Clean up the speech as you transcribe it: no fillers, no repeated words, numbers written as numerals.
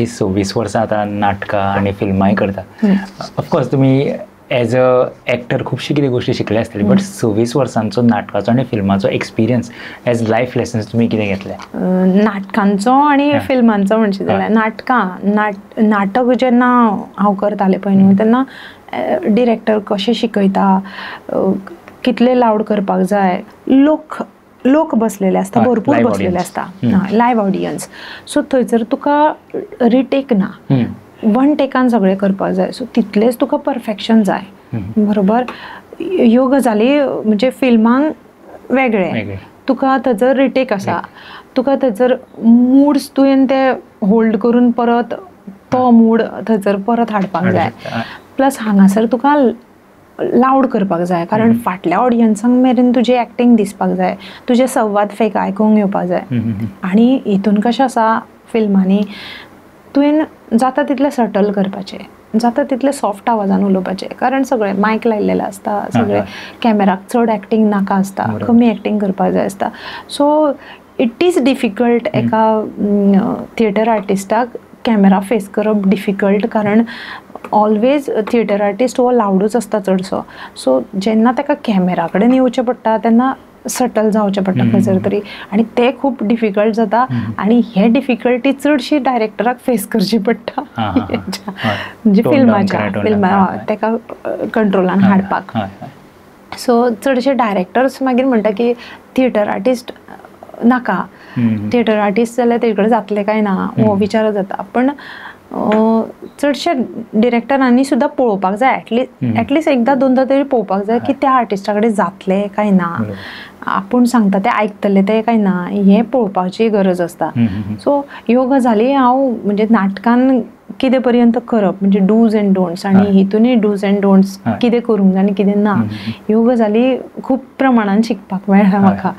26 वर्सां आता नाटकां आणि फिल्मांय करता. ऑफकोर्स तुम्ही एज अ एक्टर खुबशी कितें गोष्टी शिकले आसतले, बट 26 वर्सांचो नाटकाचो आणि फिल्माचो एक्सपिरियन्स एज लायफ लेसन्स तुम्ही कितें घेतले? नाटकांचो आणि फिल्मांचो म्हणचे जाल्यार नाटक जेन्ना हांव करतालें पळय न्हू, तेन्ना डिरेक्टर कशें शिकयता, कितले लावड करपाक जाय, लोक बसलेले असता, भरपूर बसलेले असता, लायव्ह ऑडियन्स. सो थंयसर तुका रिटेक ना, वन टेकान सगळें करपाक जाय. सो तितलेच तुका परफेक्शन जाय, बरोबर. ह्यो गजाली म्हणजे फिल्मांक वेगळे, तुका थंयसर रिटेक आसा, तुका थंयसर मूड्स तुवें ते होल्ड करून परत तो मूड थंयसर परत हाडपाक जाय. प्लस हांगासर तुका लावड करपाक जाय, कारण फाटल्या ऑडियन्सांक मेरेन तुजी एक्टींग दिसपाक जाय, तुजे संवाद फेक आयकूंक येवपाक जाय. आनी हितून कशें आसा फिल्मांनी, तुवें जाता तितलें सटल करपाचें, जाता तितलें सॉफ्ट आवाजान उलोवपाचें, कारण सगळें मायक लायिल्लें आसता, सगळें कॅमेराक चड एक्टींग नाका आसता, कमी एक्टींग करपाक जाय आसता. सो इट इज डिफिकल्ट एका थिएटर आर्टिस्टाक कॅमेरा फेस करप डिफिकल्ट, कारण ऑलवेज थिएटर आर्टिस्ट हो लावडूच आसता चडसो. सो जेन्ना ताका कॅमेरा कडेन येवचें पडटा तेन्ना सटल जावचें पडटा खंयसर तरी, आनी तें खूब डिफिकल्ट जाता. आनी हे डिफिकल्टी चडशी डायरेक्टराक फेस करची पडटा, म्हणजे फिल्मा ताका कंट्रोलान हाडपाक. सो चडशे डायरेक्टर्स मागीर म्हणटा की थिएटर आर्टिस्ट नाका, थिएटर आर्टिस्ट जाल्यार तेजे कडेन जातलें काय ना हो विचार जाता. पण चडशे डिरेक्टरांनी सुद्दां पळोवपाक जाय, एटलिस्ट एकदां दोनदां तरी पळोवपाक जाय की त्या आर्टिस्टा कडेन जातलें काय ना, आपूण सांगता ते आयकतले ते काय ना, हें पळोवपाची गरज आसता. सो ह्यो गजाली हांव म्हणजे नाटकान कितें पर्यंत करप, म्हणजे डूज एंड डोंट्स, आनी हितूनय डूज एंड डोंट्स कितें करूंक जाय आनी कितें ना, ह्यो गजाली खूब प्रमाणान शिकपाक मेळ्ळ्या म्हाका.